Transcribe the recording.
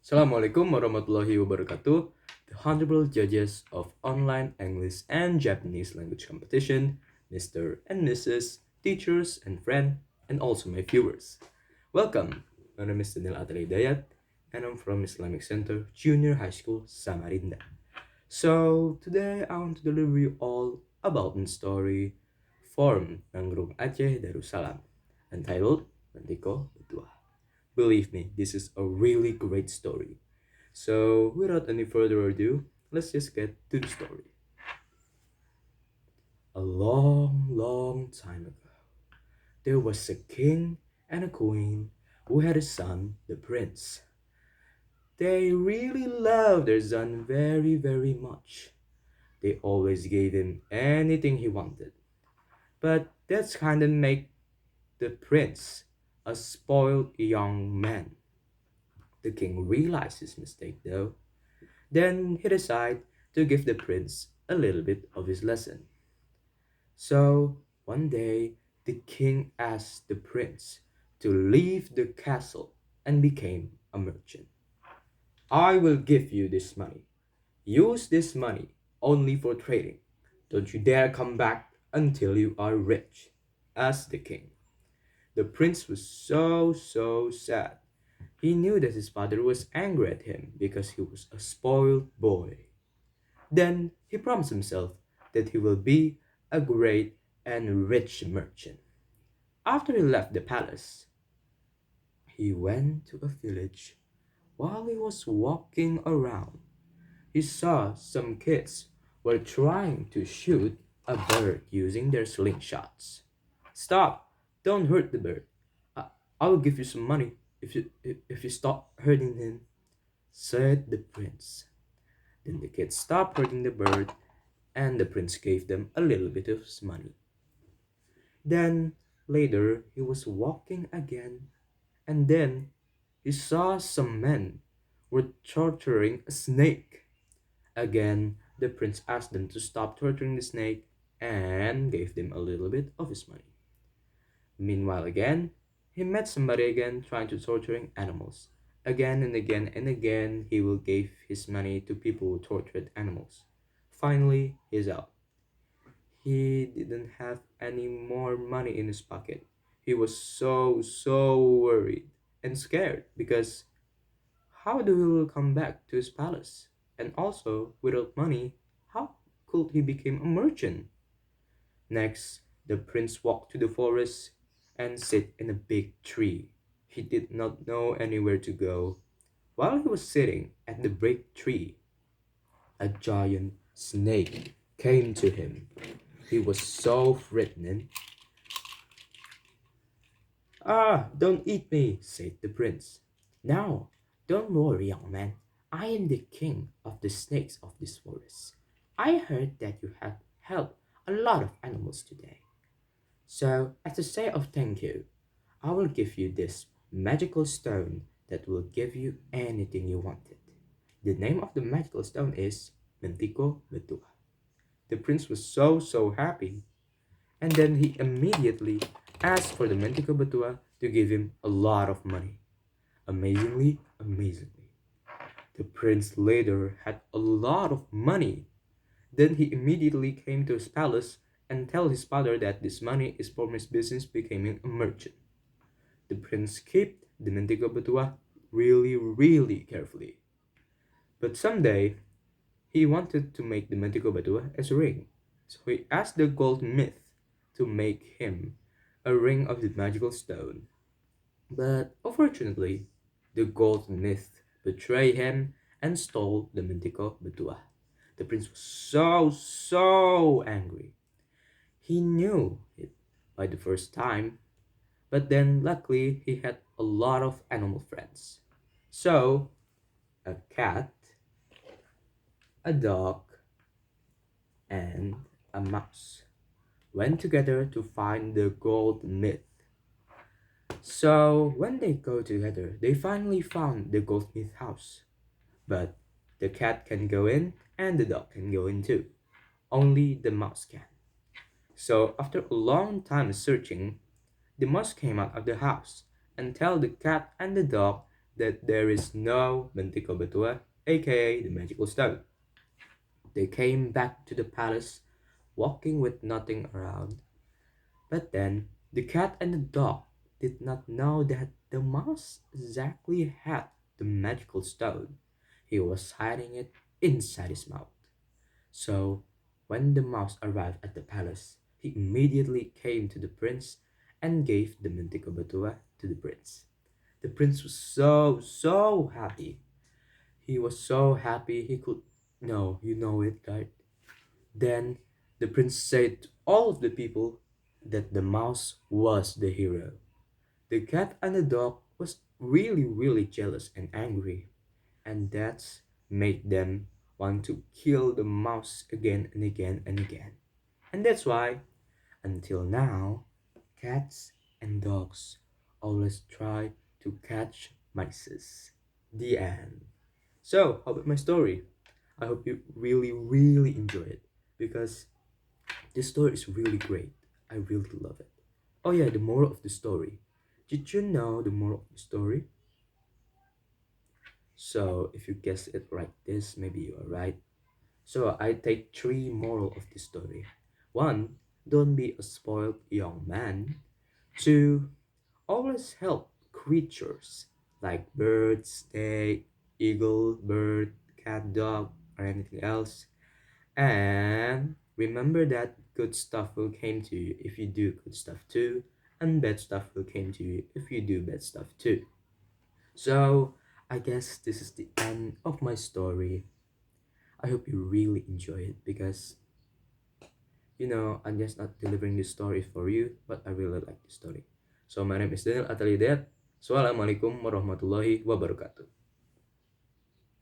Assalamualaikum warahmatullahi wabarakatuh. The honorable judges of online English and Japanese language competition, Mr. and Mrs., teachers and friend, and also my viewers. Welcome. My name is HIDAYAT, and I'm from Islamic Center Junior High School, Samarinda. So today I want to deliver you all about a story from Nanggroe Aceh Darussalam, entitled Mentiko Betuah. Believe me, this is a really great story. So, without any further ado, let's just get to the story. A long, long time ago, there was a king and a queen who had a son, the prince. They really loved their son very, very much. They always gave him anything he wanted. But that's kind of make the prince a spoiled young man. The king realized his mistake though. Then he decided to give the prince a little bit of his lesson. So one day the king asked the prince to leave the castle and became a merchant. I will give you this money. Use this money only for trading. Don't you dare come back until you are rich, asked the king. The prince was so sad. He knew that his father was angry at him because he was a spoiled boy. Then he promised himself that he will be a great and rich merchant. After he left the palace, he went to a village. While he was walking around, he saw some kids were trying to shoot a bird using their slingshots. Stop! Don't hurt the bird. I will give you some money if you stop hurting him, said the prince. Then the kids stopped hurting the bird and the prince gave them a little bit of his money. Then later he was walking again, and then he saw some men were torturing a snake. Again, the prince asked them to stop torturing the snake and gave them a little bit of his money. Meanwhile, again, he met somebody again trying to torturing animals. Again and again and again, he will give his money to people who tortured animals. Finally, he's out. He didn't have any more money in his pocket. He was so worried and scared because how do he will come back to his palace? And also, without money, how could he become a merchant? Next, the prince walked to the forest and sat in a big tree. He did not know anywhere to go. While he was sitting at the big tree, a giant snake came to him. He was so frightened. Ah, don't eat me, said the prince. Now, don't worry, young man. I am the king of the snakes of this forest. I heard that you have helped a lot of animals today. So, as a say of thank you, I will give you this magical stone that will give you anything you wanted. The name of the magical stone is Mentiko Betuah. The prince was so happy, and then he immediately asked for the Mentiko Betuah to give him a lot of money. Amazingly, the prince later had a lot of money. Then he immediately came to his palace and tell his father that this money is for his business becoming a merchant. The prince kept the Mentiko Betuah really carefully. But someday, he wanted to make the Mentiko Betuah as a ring. So he asked the goldsmith to make him a ring of the magical stone. But unfortunately, the goldsmith betrayed him and stole the Mentiko Betuah. The prince was so angry. He knew it by the first time, but then luckily he had a lot of animal friends. So, a cat, a dog, and a mouse went together to find the gold myth. So, when they go together, they finally found the goldsmith house. But the cat can go in and the dog can go in too. Only the mouse can. So, after a long time searching, the mouse came out of the house and told the cat and the dog that there is no Mentiko Betuah, aka the magical stone. They came back to the palace, walking with nothing around. But then the cat and the dog did not know that the mouse exactly had the magical stone. He was hiding it inside his mouth. So, when the mouse arrived at the palace, he immediately came to the prince and gave the Mentiko Betuah to the prince. The prince was so happy. He was so happy he could. No, you know it, right? Then the prince said to all of the people that the mouse was the hero. The cat and the dog was really jealous and angry, and that made them want to kill the mouse again and again and again. And that's why, until now, cats and dogs always try to catch mice. The end. So, how about my story? I hope you really enjoy it because this story is really great. I really love it. Oh yeah, the moral of the story. Did you know the moral of the story? So if you guess it like this, maybe you are right. So I take three moral of the story. One, don't be a spoiled young man. Two, always help creatures like birds, snake, eagle, bird, cat, dog, or anything else. And remember that good stuff will come to you if you do good stuff too, and bad stuff will come to you if you do bad stuff too. So I guess this is the end of my story. I hope you really enjoy it because I'm just not delivering this story for you, but I really like the story. So my name is Daniel Athalidayat. Assalamualaikum warahmatullahi wabarakatuh.